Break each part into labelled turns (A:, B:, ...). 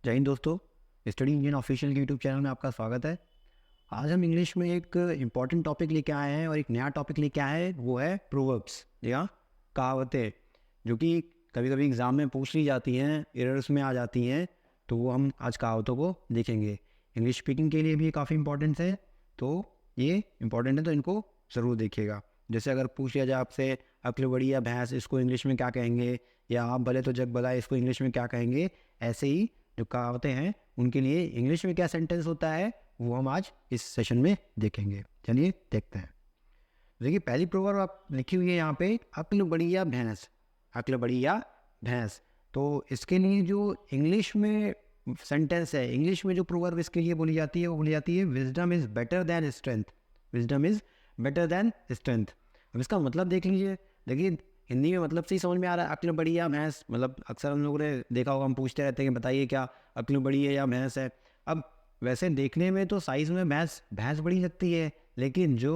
A: जय हिंद दोस्तों। Study Indian official के यूट्यूब चैनल में आपका स्वागत है। आज हम इंग्लिश में एक इम्पॉर्टेंट टॉपिक लेके आए हैं और एक नया टॉपिक लेके आए हैं, वो है प्रोवर्ब्स या कहावतें, जो कि कभी कभी एग्ज़ाम में पूछ ली जाती हैं, एरर्स में आ जाती हैं। तो वो हम आज कहावतों को देखेंगे। इंग्लिश स्पीकिंग के लिए भी काफ़ी इंपॉर्टेंट है, तो ये इंपॉर्टेंट है, तो इनको ज़रूर देखिएगा। जैसे अगर पूछ लिया जाए आपसे अक्ल बड़ी या भैंस, इसको इंग्लिश में क्या कहेंगे, या आप भले तो जग भला, इसको इंग्लिश में क्या कहेंगे, ऐसे ही जो कहावतें हैं उनके लिए इंग्लिश में क्या सेंटेंस होता है वो हम आज इस सेशन में देखेंगे। चलिए देखते हैं। देखिए, पहली प्रोवर्ब आप लिखी हुई है यहाँ पे, अक्ल बड़ी या भैंस। अक्ल बड़ी या भैंस, तो इसके लिए जो इंग्लिश में सेंटेंस है, इंग्लिश में जो प्रोवर्ब इसके लिए बोली जाती है वो बोली जाती है wisdom is better than strength. Wisdom is better than strength. अब इसका मतलब देख लीजिए। देखिए, हिंदी में मतलब से ही समझ में आ रहा है, अक्ल बड़ी या भैंस। मतलब अक्सर हम लोगों ने देखा होगा, हम पूछते रहते हैं कि बताइए क्या अक्ल बड़ी है या भैंस है। अब वैसे देखने में तो साइज़ में भैंस भैंस बड़ी लगती है, लेकिन जो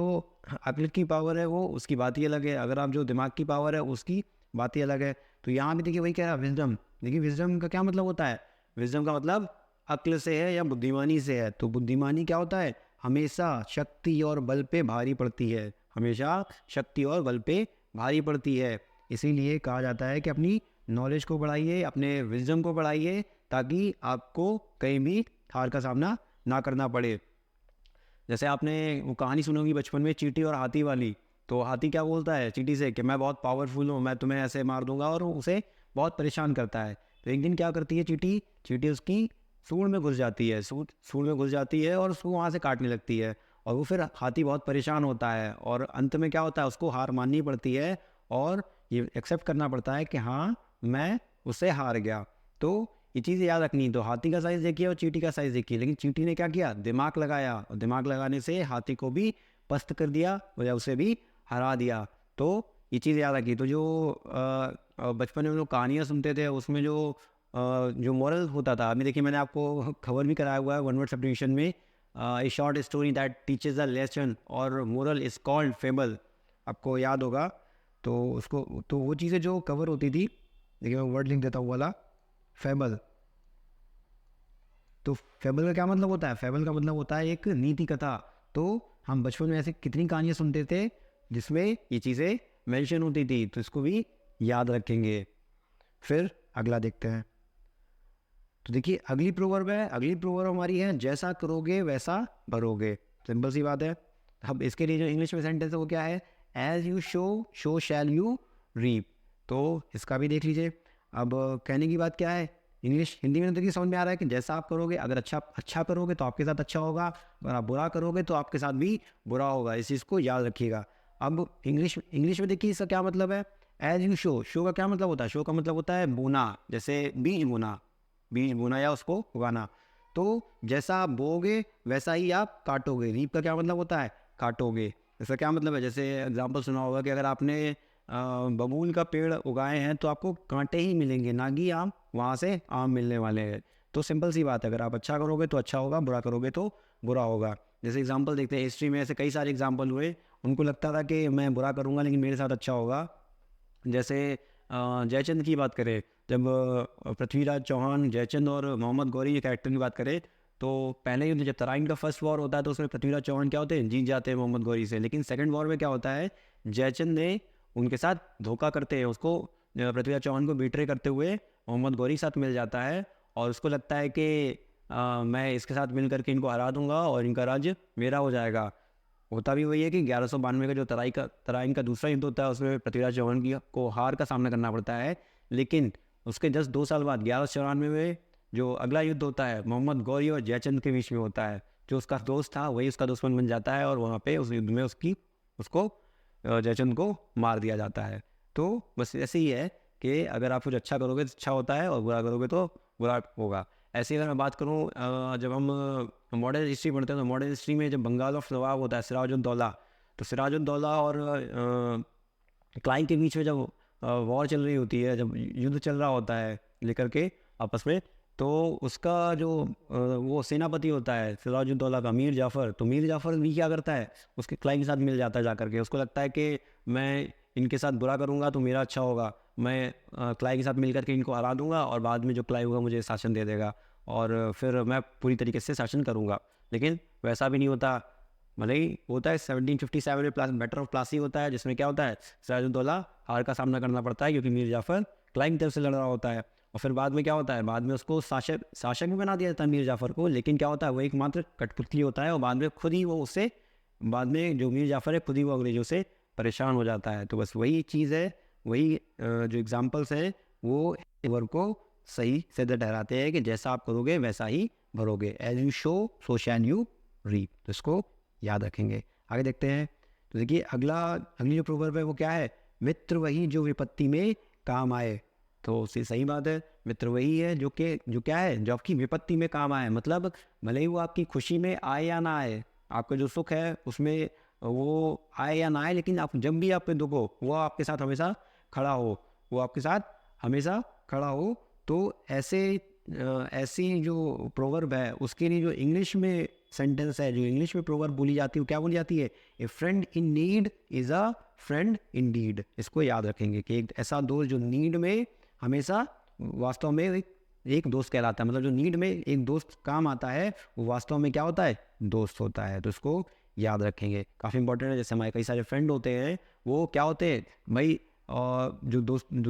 A: अक्ल की पावर है वो उसकी बात ही अलग है। अगर आप जो दिमाग की पावर है उसकी बात ही अलग है। तो यहाँ भी देखिए वही कह रहा है, विजडम। देखिए, विजडम का क्या मतलब होता है? विजडम का मतलब अक्ल से है या बुद्धिमानी से है। तो बुद्धिमानी क्या होता है? हमेशा शक्ति और बल पे भारी पड़ती है। हमेशा शक्ति और बल पे भारी पड़ती है। इसीलिए कहा जाता है कि अपनी नॉलेज को बढ़ाइए, अपने विजडम को बढ़ाइए, ताकि आपको कहीं भी हार का सामना ना करना पड़े। जैसे आपने वो कहानी सुनी होगी बचपन में, चींटी और हाथी वाली। तो हाथी क्या बोलता है चींटी से कि मैं बहुत पावरफुल हूँ, मैं तुम्हें ऐसे मार दूंगा, और उसे बहुत परेशान करता है। तो एक दिन क्या करती है चींटी? चींटी उसकी सूंड में घुस जाती है, सूंड में घुस जाती है और उसको वहाँ से काटने लगती है। और वो फिर हाथी बहुत परेशान होता है, और अंत में क्या होता है, उसको हार माननी पड़ती है और ये एक्सेप्ट करना पड़ता है कि हाँ, मैं उससे हार गया। तो ये चीज़ याद रखनी। तो हाथी का साइज़ देखिए और चींटी का साइज़ देखिए, लेकिन चींटी ने क्या किया? दिमाग लगाया, और दिमाग लगाने से हाथी को भी पस्त कर दिया या उसे भी हरा दिया। तो ये चीज़ याद रखिए। तो जो बचपन में हम लोग कहानियाँ सुनते थे, उसमें जो मॉरल होता था, अभी देखिए मैंने आपको खबर भी कराया हुआ है वन वर्ड सब्स्टिट्यूशन में, ए short story that teaches a lesson और मोरल इज कॉल्ड फेबल। आपको याद होगा। तो उसको, तो वो चीज़ें जो कवर होती थी, देखिए मैं वर्ड लिख देता हूँ वाला, फेबल। तो फेबल का क्या मतलब होता है? फेबल का मतलब होता है एक नीति कथा। तो हम बचपन में ऐसे कितनी कहानियाँ सुनते थे जिसमें ये चीज़ें मेंशन होती थी, तो इसको भी याद रखेंगे। फिर अगला देखते हैं। तो देखिए, अगली प्रोवर्ब है, अगली प्रोवर्ब हमारी है, जैसा करोगे वैसा भरोगे। सिंपल सी बात है। अब इसके लिए जो इंग्लिश में सेंटेंस है वो क्या है? As you sow sow shall you reap. तो इसका भी देख लीजिए। अब कहने की बात क्या है? इंग्लिश हिंदी में तो देखिए समझ में आ रहा है कि जैसा आप करोगे, अगर अच्छा करोगे तो आपके साथ अच्छा होगा, अगर आप बुरा करोगे तो आपके साथ भी बुरा होगा। इस चीज़ को याद रखिएगा। अब इंग्लिश में देखिए इसका क्या मतलब है। एज यू शो, शो का क्या मतलब होता है? शो का मतलब होता है बोना, जैसे बीज बोना, बीज बोना या उसको उगाना। तो जैसा आप बोओगे वैसा ही आप काटोगे। रीप का क्या मतलब होता है? काटोगे। इसका क्या मतलब है? जैसे एग्जांपल सुना होगा कि अगर आपने बबूल का पेड़ उगाए हैं तो आपको कांटे ही मिलेंगे, ना कि आम, वहाँ से आम मिलने वाले हैं। तो सिंपल सी बात है, अगर आप अच्छा करोगे तो अच्छा होगा, बुरा करोगे तो बुरा होगा। जैसे एग्जांपल देखते हैं, हिस्ट्री में ऐसे कई सारे एग्जांपल हुए, उनको लगता था कि मैं बुरा करूँगा लेकिन मेरे साथ अच्छा होगा। जैसे जयचंद की बात करें, जब पृथ्वीराज चौहान, जयचंद और मोहम्मद गौरी के कैरेक्टर की बात करें, तो पहले युद्ध जब तराइन का फर्स्ट वॉर होता है तो उसमें पृथ्वीराज चौहान क्या होते हैं? जीत जाते हैं मोहम्मद गौरी से। लेकिन सेकंड वॉर में क्या होता है? जयचंद ने उनके साथ धोखा करते हैं, उसको पृथ्वीराज चौहान को बिट्रे करते हुए मोहम्मद गौरी के साथ मिल जाता है, और उसको लगता है कि मैं इसके साथ मिल करके इनको हरा दूंगा और इनका राज्य मेरा हो जाएगा। होता भी वही है कि 1192 का जो तराइन का दूसरा युद्ध होता है, उसमें पृथ्वीराज चौहान की को हार का सामना करना पड़ता है। लेकिन उसके जस्ट 2 साल बाद 1194 में जो अगला युद्ध होता है, मोहम्मद गौरी और जयचंद के बीच में होता है। जो उसका दोस्त था वही उसका दुश्मन बन जाता है, और वहाँ पे उस युद्ध में उसको जयचंद को मार दिया जाता है। तो बस ऐसे ही है कि अगर आप कुछ अच्छा करोगे तो अच्छा होता है, और बुरा करोगे तो बुरा होगा। ऐसे ही अगर मैं बात करूँ, जब हम मॉडर्न हिस्ट्री पढ़ते हैं तो मॉडर्न हिस्ट्री में जब बंगाल ऑफ नवाब होता है, सिराजुद्दौला, तो सिराजुद्दौला और क्लाइंट के बीच में जब वॉर चल रही होती है, जब युद्ध चल रहा होता है लेकर के आपस में, तो उसका जो वो सेनापति होता है सिराजुद्दौला का, मीर जाफ़र, तो मीर जाफ़र भी क्या करता है? उसके क्लाइंट के साथ मिल जाता है जा करके। उसको लगता है कि मैं इनके साथ बुरा करूँगा तो मेरा अच्छा होगा, मैं क्लाई के साथ मिल करके इनको हरा दूंगा और बाद में जो क्लाई होगा मुझे शासन दे देगा। और फिर मैं पूरी तरीके से शासन करूँगा। लेकिन वैसा भी नहीं होता। भले ही होता है 1757 में बैटल ऑफ प्लासी होता है, जिसमें क्या होता है, सिराजुद्दौला हार का सामना करना पड़ता है क्योंकि मीर जाफ़र क्लाइंट तरफ से लड़ रहा होता है। और फिर बाद में क्या होता है, बाद में उसको शासक भी बना दिया जाता है मीर जाफ़र को। लेकिन क्या होता है, वो एकमात्र कठपुतली होता है और बाद में खुद ही वो उससे, बाद में जो मीर जाफ़र है खुद ही वो अंग्रेज़ों से परेशान हो जाता है। तो बस वही चीज़ है, वही जो एग्जाम्पल्स हैं वो वर्क को सही सिद्ध ठहराते हैं कि जैसा आप करोगे वैसा ही भरोगे। As you sow so shall you reap. तो इसको याद रखेंगे। आगे देखते हैं। तो देखिए अगली जो प्रोवर्ब है वो क्या है, मित्र वही जो विपत्ति में काम आए। तो सही बात है, मित्र वही है जो क्या है, जो आपकी विपत्ति में काम आए। मतलब भले ही वो आपकी खुशी में आए या ना आए, आपका जो सुख है उसमें वो आए या ना आए, लेकिन आप जब भी आप पे दुख हो वो आपके साथ हमेशा खड़ा हो, वो आपके साथ हमेशा खड़ा हो। तो ऐसी जो प्रोवर्ब है उसके लिए जो इंग्लिश में सेंटेंस है, जो इंग्लिश में प्रोवर्ब बोली जाती है, वो क्या बोली जाती है, a friend in need is a friend indeed. इसको याद रखेंगे कि एक ऐसा दोस्त जो नीड में हमेशा वास्तव में एक दोस्त कहलाता है। मतलब जो नीड में एक दोस्त काम आता है वो वास्तव में क्या होता है, दोस्त होता है। तो इसको याद रखेंगे, काफ़ी इंपॉर्टेंट है। जैसे हमारे कई सारे फ्रेंड होते हैं, वो क्या होते हैं भाई, जो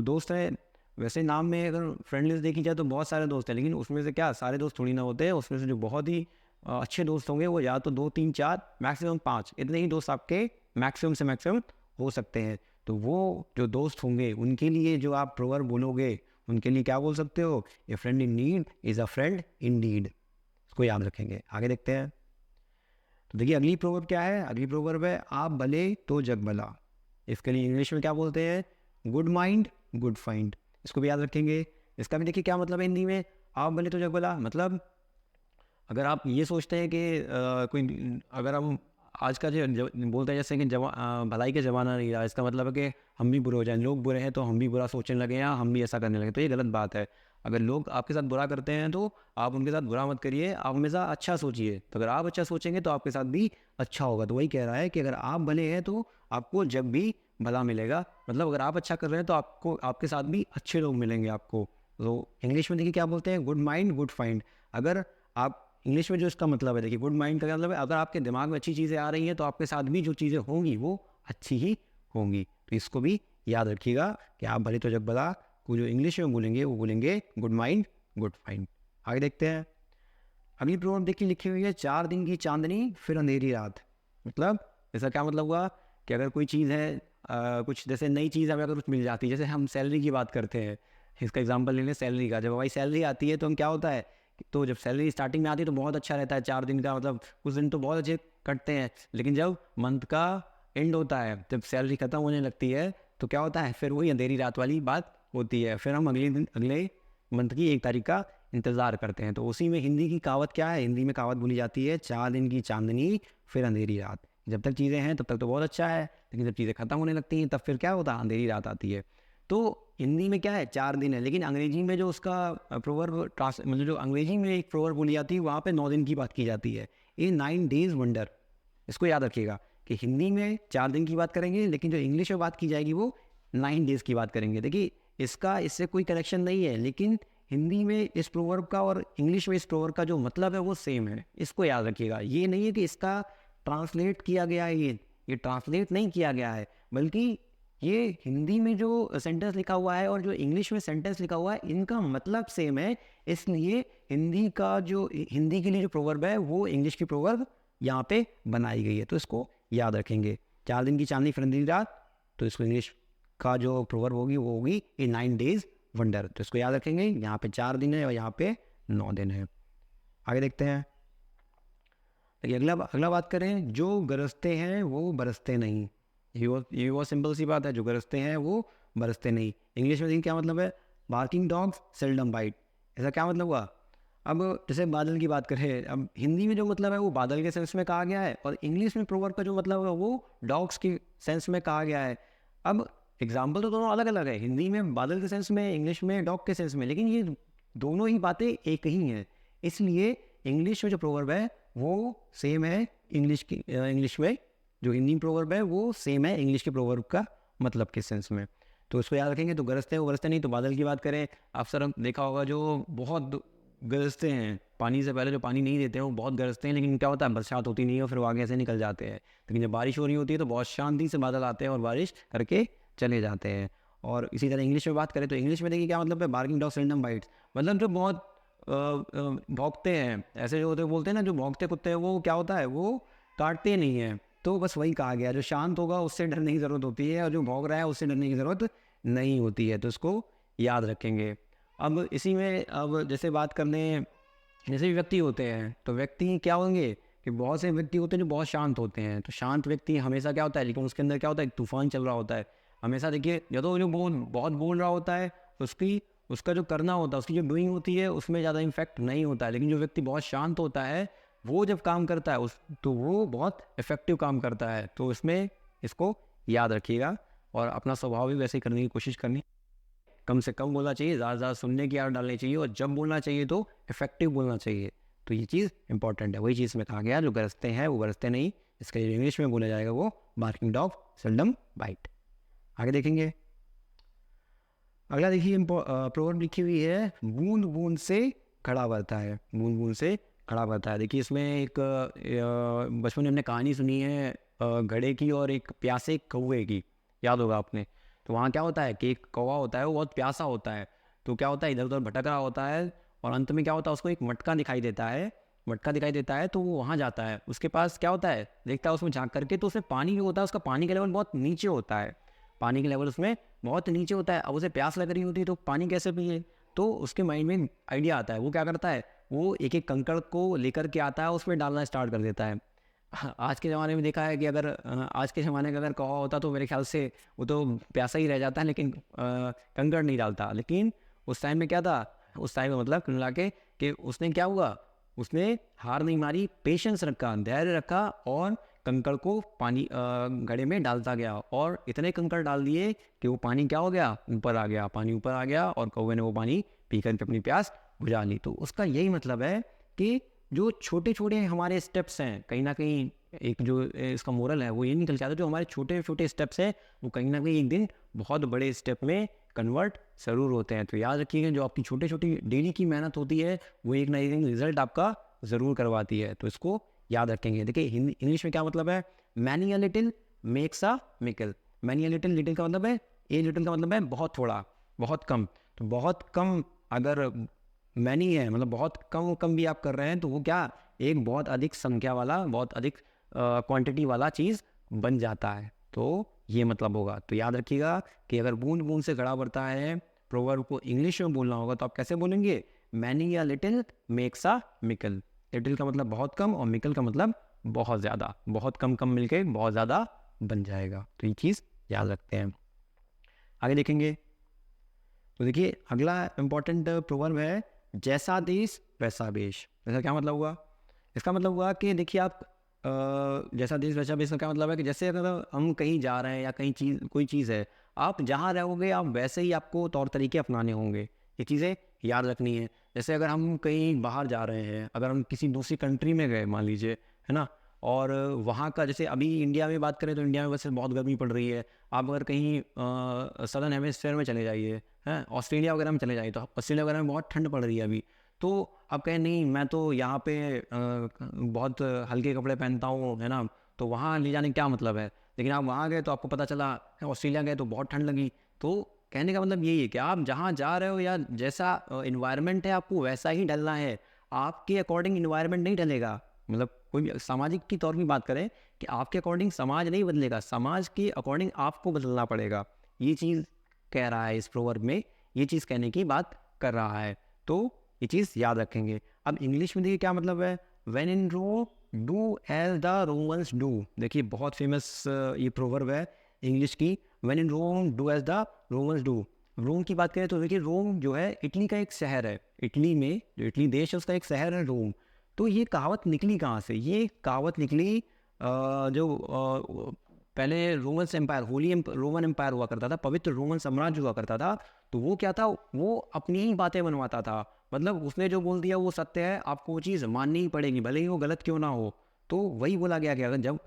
A: दोस्त है, वैसे नाम में अगर फ्रेंड लिस्ट देखी जाए तो बहुत सारे दोस्त हैं, लेकिन उसमें से क्या सारे दोस्त थोड़ी ना होते हैं। उसमें से जो बहुत ही अच्छे दोस्त होंगे वो या तो 2 3 4 मैक्सिमम 5, इतने ही दोस्त आपके मैक्सिमम से मैक्सिमम हो सकते हैं। तो वो जो दोस्त होंगे उनके लिए जो आप प्रोवर्ब बोलोगे, उनके लिए क्या बोल सकते हो, a friend in need is a friend indeed. इसको याद रखेंगे। आगे देखते हैं। तो देखिए अगली प्रोवर्ब क्या है, अगली प्रोवर्ब है आप भले तो जग भला। इसके लिए इंग्लिश में क्या बोलते हैं, गुड माइंड गुड फाइंड। इसको भी याद रखेंगे। इसका भी देखिए क्या मतलब है हिंदी में, आप भले तो जग भला। मतलब अगर आप ये सोचते हैं कि कोई, अगर हम आज का जो बोलते हैं जैसे कि भलाई का ज़माना नहीं रहा, इसका मतलब है कि हम भी बुरे हो जाएं, लोग बुरे हैं तो हम भी बुरा सोचने लगे या हम भी ऐसा करने लगे, तो ये गलत बात है। अगर लोग आपके साथ बुरा करते हैं तो आप उनके साथ बुरा मत करिए, आप हमेशा अच्छा सोचिए। तो अगर आप अच्छा सोचेंगे तो आपके साथ भी अच्छा होगा। तो वही कह रहा है कि अगर आप भले हैं तो आपको जब भी भला मिलेगा। मतलब अगर आप अच्छा कर रहे हैं तो आपको आपके साथ भी अच्छे लोग मिलेंगे आपको। तो इंग्लिश में देखिए क्या बोलते हैं, गुड माइंड गुड फाइंड। अगर आप इंग्लिश में जो इसका मतलब है, देखिए गुड माइंड का मतलब है अगर आपके दिमाग में अच्छी चीज़ें आ रही हैं तो आपके साथ भी जो चीज़ें होंगी वो अच्छी ही होंगी। तो इसको भी याद रखिएगा कि आप भले तो जग भला को जो इंग्लिश में बोलेंगे वो बोलेंगे गुड माइंड गुड फाइंड। आगे देखते हैं। अगली प्रोवर्ब देखिए लिखी हुई है, 4 दिन की चांदनी फिर अंधेरी रात। मतलब इसका क्या मतलब हुआ कि अगर कोई चीज़ है, कुछ जैसे नई चीज़ हमें अगर कुछ मिल जाती है, जैसे हम सैलरी की बात करते हैं, इसका एग्जांपल ले लें सैलरी का। जब हमारी सैलरी आती है तो हम क्या होता है, तो जब सैलरी स्टार्टिंग में आती है तो बहुत अच्छा रहता है, 4 दिन का मतलब कुछ दिन तो बहुत अच्छे कटते हैं। लेकिन जब मंथ का एंड होता है, जब सैलरी ख़त्म होने लगती है तो क्या होता है, फिर वही अंधेरी रात वाली बात होती है। फिर हम अगले मंथ की 1 तारीख का इंतज़ार करते हैं। तो उसी में हिंदी की कहावत क्या है, हिंदी में कहावत बोली जाती है, 4 दिन की चांदनी फिर अंधेरी रात। जब तक चीज़ें हैं तब तक तो बहुत अच्छा है, लेकिन जब चीज़ें ख़त्म होने लगती हैं तब फिर क्या होता है, अंधेरी रात आती है। तो हिंदी में क्या है, 4 दिन है, लेकिन अंग्रेजी में जो उसका प्रोवर्ब मतलब जो अंग्रेजी में एक प्रोवर्ब बोली जाती है वहाँ पे 9 दिन की बात की जाती है, ये 9 डेज वंडर। इसको याद रखिएगा कि हिंदी में 4 दिन की बात करेंगे, लेकिन जो इंग्लिश में बात की जाएगी वो 9 डेज़ की बात करेंगे। देखिए इससे कोई कनेक्शन नहीं है, लेकिन हिंदी में इस प्रोवर्ब का और इंग्लिश में इस प्रोवर्ब का जो मतलब है वो सेम है। इसको याद रखिएगा। ये नहीं है कि इसका ट्रांसलेट किया गया है, ये ट्रांसलेट नहीं किया गया है, बल्कि ये हिंदी में जो सेंटेंस लिखा हुआ है और जो इंग्लिश में सेंटेंस लिखा हुआ है इनका मतलब सेम है। इसलिए हिंदी के लिए जो प्रोवर्ब है वो इंग्लिश की प्रोवर्ब यहाँ पे बनाई गई है। तो इसको याद रखेंगे, 4 दिन की चांदनी फिर अंधेरी रात। तो इसको इंग्लिश का जो प्रोवर्ब होगी वो होगी ए 9 डेज वंडर। तो इसको याद रखेंगे, यहाँ पे 4 दिन है और यहाँ पे 9 दिन है। आगे देखते हैं। देखिए अगला बात करें, जो गरजते हैं वो बरसते नहीं। ये बहुत सिंपल सी बात है, जो गरजते हैं वो बरसते नहीं। इंग्लिश में देखिए क्या मतलब है, बार्किंग डॉग्स सेल्डम बाइट। ऐसा क्या मतलब हुआ। अब जैसे बादल की बात करें, अब हिंदी में जो मतलब है वो बादल के सेंस में कहा गया है, और इंग्लिश में प्रोवर्ब का जो मतलब है वो डॉग्स के सेंस में कहा गया है। अब एग्जाम्पल तो दोनों अलग अलग है, हिंदी में बादल के सेंस में, इंग्लिश में डॉग के सेंस में, लेकिन ये दोनों ही बातें एक ही हैं। इसलिए इंग्लिश में जो प्रोवर्ब है वो सेम है इंग्लिश में जो हिंदी प्रोवर्ब है वो सेम है इंग्लिश के प्रोवर्ब का मतलब के सेंस में। तो इसको याद रखेंगे। तो गरजते हैं वो बरसते नहीं। तो बादल की बात करें, आप सर देखा होगा जो बहुत गरजते हैं, पानी से पहले जो पानी नहीं देते हैं वो बहुत गरजते हैं, लेकिन क्या होता है बरसात होती नहीं है और फिर वो आगे ऐसे निकल जाते हैं। लेकिन जब बारिश हो रही होती है तो बहुत शांति से बादल आते हैं और बारिश करके चले जाते हैं। और इसी तरह इंग्लिश में बात करें तो इंग्लिश में देखिए क्या मतलब है, बार्किंग डॉग सेल्डम बाइट्स, मतलब जो बहुत भौंकते हैं, ऐसे जो होते बोलते हैं ना, जो भौंकते कुत्ते हैं वो क्या होता है, वो काटते नहीं हैं। तो बस वही कहा गया, जो शांत होगा उससे डरने की ज़रूरत होती है और जो भौंक रहा है उससे डरने की ज़रूरत नहीं होती है। तो इसको याद रखेंगे। अब इसी में अब जैसे बात करने, जैसे भी व्यक्ति होते हैं तो व्यक्ति क्या होंगे कि बहुत से व्यक्ति होते हैं जो बहुत शांत होते हैं। तो शांत व्यक्ति हमेशा क्या होता है, लेकिन उसके अंदर क्या होता है, एक तूफान चल रहा होता है हमेशा। देखिए जब तो जो बहुत बोल रहा होता है उसका जो करना होता है, उसकी जो डूइंग होती है उसमें ज़्यादा इम्फेक्ट नहीं होता है। लेकिन जो व्यक्ति बहुत शांत होता है वो जब काम करता है तो वो बहुत इफेक्टिव काम करता है। तो इसमें इसको याद रखिएगा और अपना स्वभाव भी वैसे ही करने की कोशिश करनी, कम से कम बोलना चाहिए, ज़्यादा सुनने की आदत डालनी चाहिए और जब बोलना चाहिए तो इफेक्टिव बोलना चाहिए। तो ये चीज़ इंपॉर्टेंट है। वही चीज़ में कहा गया, जो गरजते हैं वो गरजते नहीं, इसके लिए इंग्लिश में बोला जाएगा वो बार्किंग डॉग सेल्डम बाइट। आगे देखेंगे, अगला देखिए प्रोवर्ब लिखी हुई है, बूंद बूंद से घड़ा भरता है, बूंद बूंद से घड़ा भरता है। देखिए इसमें एक बचपन में हमने कहानी सुनी है घड़े की और एक प्यासे कौवे की, याद होगा आपने। तो वहाँ क्या होता है कि एक कौवा होता है, वो बहुत प्यासा होता है। तो क्या होता है, इधर उधर भटक रहा होता है और अंत में क्या होता है, उसको एक मटका दिखाई देता है, मटका दिखाई देता है। तो वो वहाँ जाता है, उसके पास क्या होता है, देखता है उसमें झांक करके, तो उसमें पानी जो होता है उसका पानी का लेवल बहुत नीचे होता है, पानी का लेवल उसमें बहुत नीचे होता है। अब उसे प्यास लग रही होती है तो पानी कैसे पिए। तो उसके माइंड में आइडिया आता है, वो क्या करता है, वो एक एक कंकड़ को लेकर के आता है, उसमें डालना स्टार्ट कर देता है। आज के ज़माने में देखा है कि अगर आज के ज़माने का अगर कौवा होता तो मेरे ख्याल से वो तो प्यासा ही रह जाता है, लेकिन कंकड़ नहीं डालता। लेकिन उस टाइम में क्या था, उस टाइम में मतलब मिला के कि उसने क्या हुआ, उसने हार नहीं मारी, पेशेंस रखा, धैर्य रखा और कंकड़ को पानी घड़े में डालता गया और इतने कंकड़ डाल दिए कि वो पानी क्या हो गया, ऊपर आ गया, पानी ऊपर आ गया और कौवे ने वो पानी पी करके अपनी प्यास बुझा ली। तो उसका यही मतलब है कि जो छोटे छोटे हमारे स्टेप्स हैं, कहीं ना कहीं एक जो इसका मोरल है वो ये निकल के आता है, जो हमारे छोटे छोटे स्टेप्स हैं वो कहीं ना कहीं एक दिन बहुत बड़े स्टेप में कन्वर्ट ज़रूर होते हैं। तो याद रखिएगा, जो आपकी छोटी छोटी डेली की मेहनत होती है वो एक ना एक दिन रिजल्ट आपका ज़रूर करवाती है। तो इसको याद रखेंगे। देखिए इंग्लिश में क्या मतलब है, many a little makes a mickle. Many a little, little का मतलब है, ए लिटिल का मतलब है बहुत थोड़ा, बहुत कम। तो बहुत कम अगर मैनी है, मतलब बहुत कम कम भी आप कर रहे हैं तो वो क्या, एक बहुत अधिक संख्या वाला, बहुत अधिक क्वांटिटी वाला चीज़ बन जाता है। तो ये मतलब होगा। तो याद रखिएगा कि अगर बूंद बूंद से घड़ा भरता है प्रोवर्ब को इंग्लिश में बोलना होगा तो आप कैसे बोलेंगे, मैनी या little makes a Mikal. Little का मतलब बहुत कम और मिकल का मतलब बहुत ज़्यादा, बहुत कम कम मिलके बहुत ज़्यादा बन जाएगा। तो ये चीज़ याद रखते हैं। आगे देखेंगे तो देखिए अगला इम्पॉर्टेंट प्रोवर्ब है, जैसा देश वैसा वेश। इसका क्या मतलब हुआ, इसका मतलब हुआ कि देखिए आप जैसा देश वैसा वेश का क्या मतलब है कि जैसे अगर हम कहीं जा रहे हैं या कहीं चीज़, कोई चीज़ है, आप जहाँ रहोगे आप वैसे ही आपको तौर तरीके अपनाने होंगे। ये चीज़ें याद रखनी है। जैसे अगर हम कहीं बाहर जा रहे हैं, अगर हम किसी दूसरी कंट्री में गए मान लीजिए, है ना, और वहाँ का जैसे अभी इंडिया में बात करें तो इंडिया में वैसे बहुत गर्मी पड़ रही है। आप अगर कहीं सदर्न हेमिस्फेयर में चले जाइए, हैं, ऑस्ट्रेलिया वगैरह में चले जाइए, तो ऑस्ट्रेलिया वगैरह में बहुत ठंड पड़ रही है अभी। तो आप कहें नहीं मैं तो यहाँ पे बहुत हल्के कपड़े पहनता हूँ, है ना, तो वहाँ ले जाने का क्या मतलब है। लेकिन आप वहाँ गए तो आपको पता चला, ऑस्ट्रेलिया गए तो बहुत ठंड लगी। तो कहने का मतलब यही है कि आप जहाँ जा रहे हो या जैसा इन्वायरमेंट है आपको वैसा ही ढलना है। आपके अकॉर्डिंग इन्वायरमेंट नहीं ढलेगा। मतलब कोई भी सामाजिक की तौर पर बात करें कि आपके अकॉर्डिंग समाज नहीं बदलेगा, समाज के अकॉर्डिंग आपको बदलना पड़ेगा। ये चीज़ कह रहा है इस प्रोवर्ब में, ये चीज़ कहने की बात कर रहा है। तो ये चीज़ याद रखेंगे। अब इंग्लिश में देखिए क्या मतलब है, when in Rome do as the Romans do. देखिए बहुत फेमस ये प्रोवर्ब है इंग्लिश की, when in Rome do as the Romans do. Rome की बात करें तो देखिए रोम जो है इटली का एक शहर है, इटली में जो इटली देश है उसका एक शहर है रोम। तो ये कहावत निकली कहाँ से, ये कहावत निकली जो पहले रोमन एम्पायर, रोमन एम्पायर हुआ करता था, पवित्र रोमन साम्राज्य हुआ करता था। तो वो क्या था, वो अपनी ही बातें बनवाता था। मतलब उसने जो बोल दिया वो सत्य है, आपको वो चीज़ माननी ही पड़ेगी भले ही वो गलत क्यों ना हो। तो वही बोला गया कि अगर जब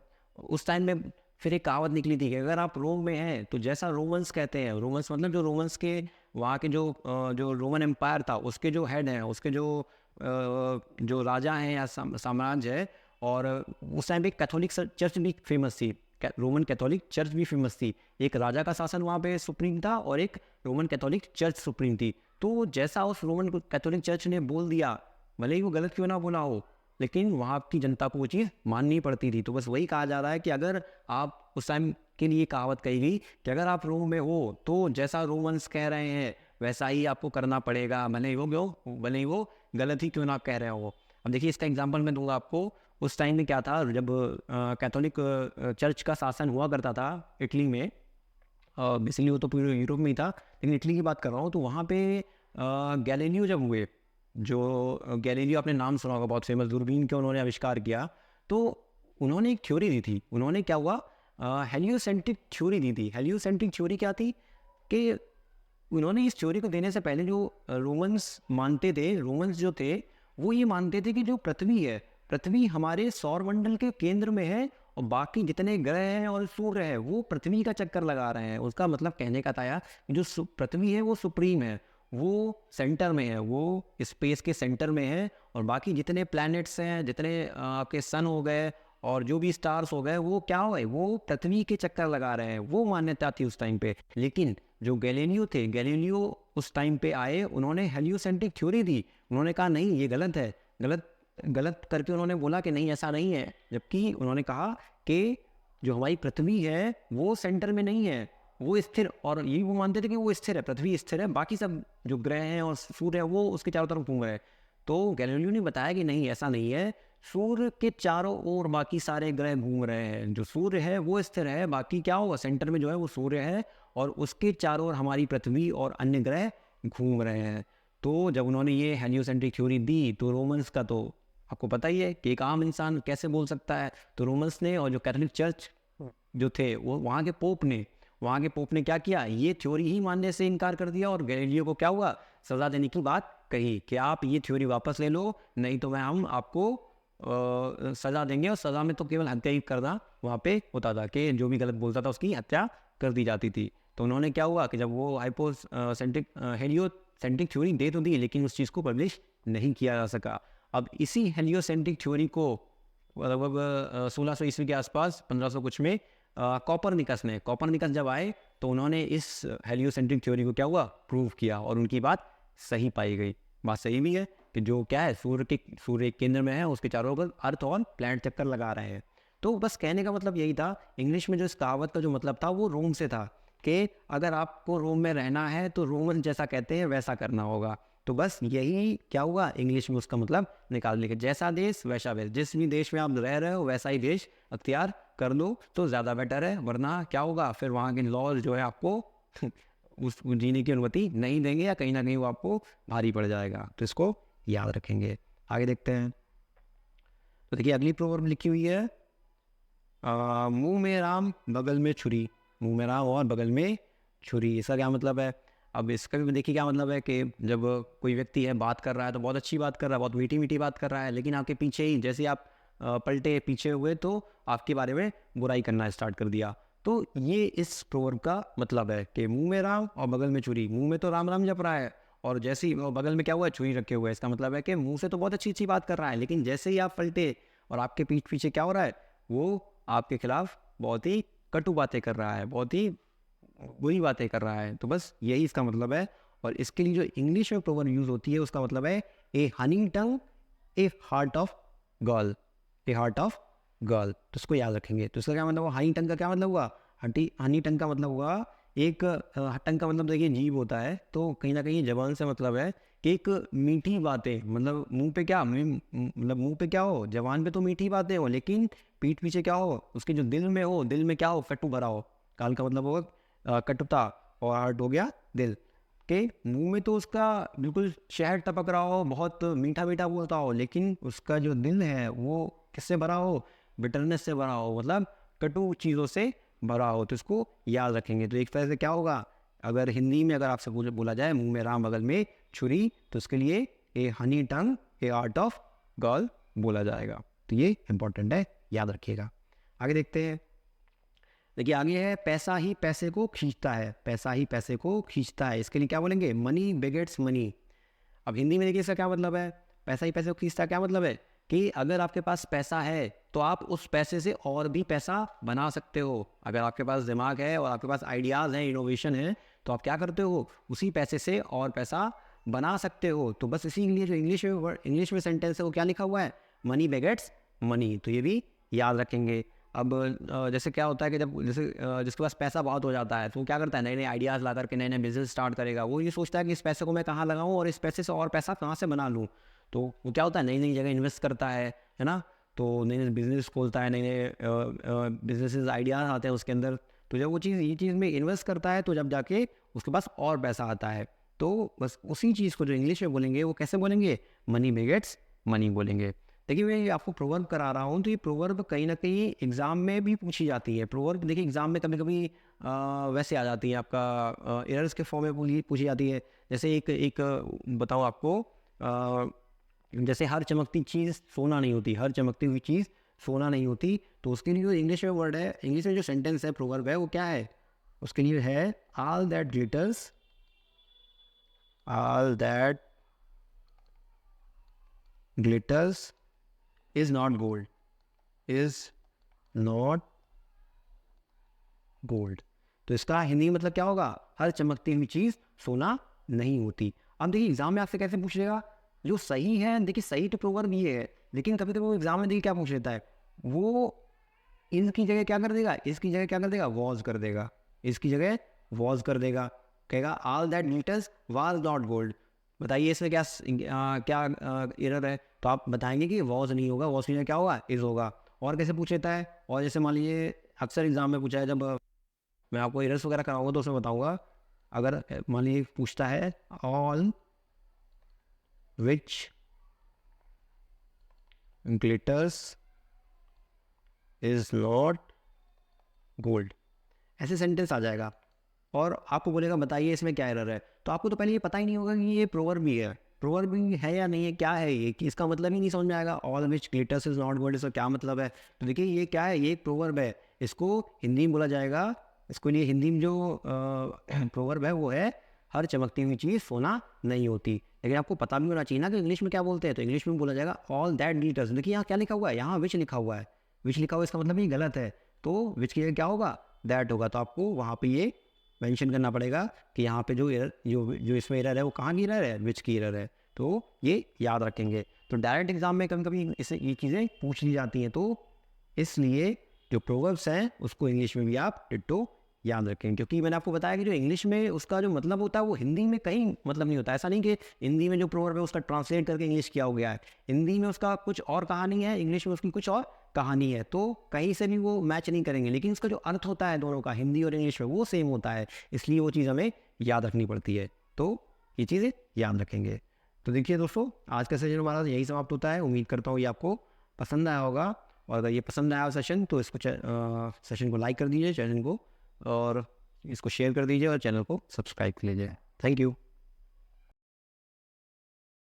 A: उस टाइम में फिर एक कहावत निकली थी कि अगर आप रोम में हैं तो जैसा रोमन्स कहते हैं, रोमन्स मतलब जो रोमन्स के वहाँ के जो रोमन एम्पायर था उसके जो हेड हैं, उसके जो जो राजा हैं या साम्राज्य है, और उस टाइम पे कैथोलिक चर्च भी फेमस थी, रोमन कैथोलिक चर्च भी फेमस थी। एक राजा का शासन वहाँ पे सुप्रीम था और एक रोमन कैथोलिक चर्च सुप्रीम थी। तो जैसा उस रोमन कैथोलिक चर्च ने बोल दिया, भले ही वो गलत क्यों ना बोला हो, लेकिन वहाँ की जनता को वो चीज़ माननी पड़ती थी। तो बस वही कहा जा रहा है कि अगर आप उस टाइम के लिए कहावत कही गई कि अगर आप रोम में हो तो जैसा रोमन्स कह रहे हैं वैसा ही आपको करना पड़ेगा, भले ही वो गलत ही क्यों ना कह रहे हो। अब देखिए, इसका एग्जांपल मैं दूंगा आपको। उस टाइम में क्या था, जब कैथोलिक चर्च का शासन हुआ करता था इटली में, बेसिकली वो तो पूरे यूरोप में ही था, लेकिन इटली की बात कर रहा हूँ, तो वहाँ पे गैलीलियो जब हुए, जो गैलीलियो आपने नाम सुना होगा, बहुत फेमस दूरबीन के उन्होंने आविष्कार किया। तो उन्होंने एक थ्योरी दी थी। उन्होंने क्या हुआ, हेलियोसेंट्रिक थ्योरी दी थी। हेलियोसेंट्रिक थ्योरी क्या थी कि उन्होंने इस थ्योरी को देने से पहले जो रोमन्स मानते थे, रोमन्स जो थे वो ये मानते थे कि जो पृथ्वी है, पृथ्वी हमारे सौरमंडल के केंद्र में है और बाकी जितने ग्रह हैं और सूर्य है वो पृथ्वी का चक्कर लगा रहे हैं। उसका मतलब कहने का था यार, जो पृथ्वी है वो सुप्रीम है, वो सेंटर में है, वो स्पेस के सेंटर में है, और बाकी जितने प्लैनेट्स हैं, जितने आपके सन हो गए और जो भी स्टार्स हो गए, वो क्या हो गए, वो पृथ्वी के चक्कर लगा रहे हैं। वो मान्यता थी उस टाइम पे। लेकिन जो गैलीलियो थे, गैलीलियो उस टाइम पे आए, उन्होंने हेलियोसेंट्रिक थ्योरी दी। उन्होंने कहा नहीं, ये गलत है, गलत करके उन्होंने बोला कि नहीं ऐसा नहीं है। जबकि उन्होंने कहा कि जो हमारी पृथ्वी है वो सेंटर में नहीं है, वो स्थिर, और ये वो मानते थे कि वो स्थिर है, पृथ्वी स्थिर है, बाकी सब जो ग्रह हैं और सूर्य है वो उसके चारों तरफ घूम रहे हैं। तो गैलीलियो ने बताया कि नहीं ऐसा नहीं है, सूर्य के चारों ओर बाकी सारे ग्रह घूम रहे हैं, जो सूर्य है वो स्थिर है, बाकी क्या होगा, सेंटर में जो है वो सूर्य है और उसके चारों ओर हमारी पृथ्वी और अन्य ग्रह घूम रहे हैं। तो जब उन्होंने ये हेलियोसेंट्रिक थ्योरी दी, तो रोमन्स का तो आपको पता ही है कि एक आम इंसान कैसे बोल सकता है। तो रोमन्स ने और जो कैथोलिक चर्च जो थे, वो वहाँ के पोप ने क्या किया, ये थ्योरी ही मानने से इनकार कर दिया, और गैलीलियो को क्या हुआ, सज़ा देने की बात कही कि आप ये थ्योरी वापस ले लो, नहीं तो हम आपको सज़ा देंगे। और सज़ा में तो केवल हत्या ही करना वहाँ पे होता था, कि जो भी गलत बोलता था उसकी हत्या कर दी जाती थी। तो उन्होंने क्या हुआ कि जब वो हेलियोसेंट्रिक थ्योरी दे तो दी, लेकिन उस चीज़ को पब्लिश नहीं किया जा सका। अब इसी हेलियोसेंट्रिक थ्योरी को लगभग 1600 ईस्वी के आसपास, 1500 कुछ में, कॉपरनिकस जब आए तो उन्होंने इस हेलियोसेंट्रिक थ्योरी को क्या हुआ, प्रूव किया, और उनकी बात सही पाई गई। बात सही भी है कि जो क्या है, सूर्य एक केंद्र में है, उसके चारों ओर अर्थ और प्लैनेट चक्कर लगा रहे हैं। तो बस कहने का मतलब यही था। इंग्लिश में जो इस कहावत का जो मतलब था वो रोम से था, कि अगर आपको रोम में रहना है तो रोमन जैसा कहते हैं वैसा करना होगा। तो बस यही क्या हुआ, इंग्लिश में उसका मतलब निकाल लिया, जैसा देश वैसा वेश, जिस भी देश में आप रह रहे हो वैसा ही देश अख्तियार कर लो तो ज़्यादा बेटर है, वरना क्या होगा, फिर वहाँ के लॉज जो है आपको उस जीने की अनुमति नहीं देंगे, या कहीं ना कहीं वो आपको भारी पड़ जाएगा। तो इसको याद रखेंगे। आगे देखते हैं। तो देखिए, अगली प्रोवर्ब लिखी हुई है, मुंह में राम बगल में छुरी। मुंह में राम और बगल में छुरी, इसका क्या मतलब है। अब इसका भी देखिए क्या मतलब है, कि जब कोई व्यक्ति है, बात कर रहा है तो बहुत अच्छी बात कर रहा है, बहुत मीठी मीठी बात कर रहा है, लेकिन आपके पीछे ही जैसे आप पलटे पीछे हुए तो आपके बारे में बुराई करना स्टार्ट कर दिया। तो ये इस प्रोवर्ब का मतलब है कि मुंह में राम और बगल में छुरी। मुंह में तो राम राम जप रहा है, और जैसे ही बगल में क्या हुआ है, छुरी रखे हुए है। इसका मतलब है कि मुंह से तो बहुत अच्छी अच्छी बात कर रहा है, लेकिन जैसे ही आप पलटे और आपके पीठ पीछे क्या हो रहा है, वो आपके खिलाफ बहुत ही कटु बातें कर रहा है, बहुत ही बुरी बातें कर रहा है। तो बस यही इसका मतलब है। और इसके लिए जो इंग्लिश में प्रोवर्ब यूज होती है उसका मतलब है a honey tongue a heart of gall. A heart of gall, तो उसको याद रखेंगे। तो इसका क्या मतलब हुआ, हनी टंग का क्या मतलब हुआ, हनी टंग का मतलब हुआ एक, टंग का मतलब देखिए जीभ होता है, तो कहीं ना कहीं जबान से मतलब है कि एक मीठी बातें, मतलब मुंह पे क्या, मतलब मुंह पे क्या हो, जबान पे तो मीठी बातें हो, लेकिन पीठ पीछे क्या हो, उसके जो दिल में हो, दिल में क्या हो, कटु भरा हो। काल का मतलब होगा कटुता, और हार्ट हो गया दिल। के मुंह में तो उसका बिल्कुल शहद टपक रहा हो, बहुत मीठा मीठा बोलता हो, लेकिन उसका जो दिल है वो किससे भरा हो, बिटरनेस से भरा हो, मतलब कटु चीज़ों से भरा हो। तो इसको याद रखेंगे। तो एक तरह से क्या होगा, अगर हिंदी में अगर आपसे बोला जाए मुंह में राम बगल में छुरी, तो उसके लिए ए honey tongue A art of girl बोला जाएगा। तो ये इंपॉर्टेंट है, याद रखिएगा। आगे देखते हैं। देखिए आगे है, पैसा ही पैसे को खींचता है। पैसा ही पैसे को खींचता है, इसके लिए क्या बोलेंगे, मनी बेगेट्स मनी। अब हिंदी में देखिए इसका क्या मतलब है। पैसा ही पैसे को खींचता है, क्या मतलब है कि अगर आपके पास पैसा है तो आप उस पैसे से और भी पैसा बना सकते हो। अगर आपके पास दिमाग है और आपके पास आइडियाज़ हैं, इनोवेशन है, तो आप क्या करते हो, उसी पैसे से और पैसा बना सकते हो। तो बस इसीलिए जो इंग्लिश में सेंटेंस है वो क्या लिखा हुआ है, मनी बेगेट्स मनी। तो ये भी याद रखेंगे। अब जैसे क्या होता है कि जब जैसे जिसके पास पैसा बहुत हो जाता है तो वो क्या करता है, नए नए आइडियाज़ ला करके नए नए बिजनेस स्टार्ट करेगा। वो ये सोचता है कि इस पैसे को मैं कहाँ लगाऊं और इस पैसे से और पैसा कहाँ से बना लूँ। तो वो क्या होता है, नई नई जगह इन्वेस्ट करता है ना। तो नए नए बिजनेस खोलता है, नए नए बिजनेसेस आइडियाज़ आते हैं उसके अंदर। तो जब वो ये चीज़ में इन्वेस्ट करता है तो जब जाके उसके पास और पैसा आता है। तो बस उसी चीज़ को जो इंग्लिश में बोलेंगे वो कैसे बोलेंगे, मनी बेगेट्स मनी बोलेंगे। देखिए मैं ये आपको प्रोवर्ब करा रहा हूँ, तो ये प्रोवर्ब कहीं ना कहीं एग्ज़ाम में भी पूछी जाती है। प्रोवर्ब देखिए एग्ज़ाम में कभी कभी वैसे आ जाती है, आपका एरर्स के फॉर्म में पूछी जाती है। जैसे एक बताऊँ आपको, जैसे हर चमकती चीज़ सोना नहीं होती, हर चमकती हुई चीज़ सोना नहीं होती। तो उसके लिए जो इंग्लिश में वर्ड है, इंग्लिश में जो सेंटेंस है, प्रोवर्ब है, वो क्या है, उसके लिए है all that glitters is not gold, is not gold. तो इसका हिंदी मतलब क्या होगा, हर चमकती हुई चीज़ सोना नहीं होती। अब देखिए एग्जाम में आपसे कैसे पूछ लेगा, जो सही है, देखिए सही तो प्रोवर्ब ये है, लेकिन कभी कभी वो एग्जाम में देखिए क्या पूछ लेता है, वो इसकी जगह क्या कर देगा, इसकी जगह क्या कर देगा, वॉज कर देगा, इसकी जगह वॉज कर देगा। कहेगा all that glitters was not gold. बताइए इसमें क्या क्या एरर है। तो आप बताएंगे कि वॉज नहीं होगा, वॉज की जगह क्या होगा, इज होगा। और कैसे पूछ लेता है, और जैसे मान लीजिए अक्सर एग्जाम में पूछा है, जब मैं आपको एरर्स वगैरह कराऊंगा तो उसमें बताऊंगा। अगर मान लीजिए पूछता है all which glitters is not gold, ऐसे सेंटेंस आ जाएगा और आपको बोलेगा बताइए इसमें क्या एरर है। तो आपको तो पहले ये पता ही नहीं होगा कि ये प्रोवर्ब भी है, प्रोवर्ब भी है या नहीं है, क्या है ये, कि इसका मतलब ही नहीं समझ में आएगा। All which glitters is not gold, इसका क्या मतलब है। तो देखिए ये क्या है, ये प्रोवर्ब है, इसको हिंदी में बोला जाएगा। इसको लिए हिंदी में जो प्रोवर्ब है वो है हर चमकती हुई चीज़ सोना नहीं होती। लेकिन आपको पता भी होना चाहिए ना कि इंग्लिश में क्या बोलते हैं। तो इंग्लिश में बोला जाएगा ऑल दैट ग्लिटर्स। देखिए यहाँ क्या लिखा हुआ है, यहाँ विच लिखा हुआ है, विच लिखा हुआ है, इसका मतलब ये गलत है। तो विच की जगह क्या होगा, दैट होगा। तो आपको वहाँ पे ये मेंशन करना पड़ेगा कि यहाँ पे जो एरर जो इसमें एरर है वो कहाँ की एरर है, विच की एरर है। तो ये याद रखेंगे। तो डायरेक्ट एग्जाम में कभी कभी इससे ये चीज़ें पूछ ली जाती हैं, तो इसलिए जो प्रोवर्ब्स हैं उसको इंग्लिश में भी आप डिट्टो याद रखें। क्योंकि मैंने आपको बताया कि जो इंग्लिश में उसका जो मतलब होता है वो हिंदी में कहीं मतलब नहीं होता। ऐसा नहीं कि हिंदी में जो प्रोवर्ब है उसका ट्रांसलेट करके इंग्लिश किया हो गया है, हिंदी में उसका कुछ और कहानी है, इंग्लिश में उसकी कुछ और कहानी है। तो कहीं से भी वो मैच नहीं करेंगे, लेकिन उसका जो अर्थ होता है दोनों का, हिंदी और इंग्लिश में, वो सेम होता है। इसलिए वो चीज़ हमें याद रखनी पड़ती है। तो ये चीज़ें याद रखेंगे। तो देखिए दोस्तों, आज का सेशन हमारा यही समाप्त होता है। उम्मीद करता हूँ ये आपको पसंद आया होगा, और अगर ये पसंद आया सेशन तो इसको सेशन को लाइक कर दीजिए, चैनल को, और इसको शेयर कर दीजिए और चैनल को सब्सक्राइब कर लीजिए। Thank you.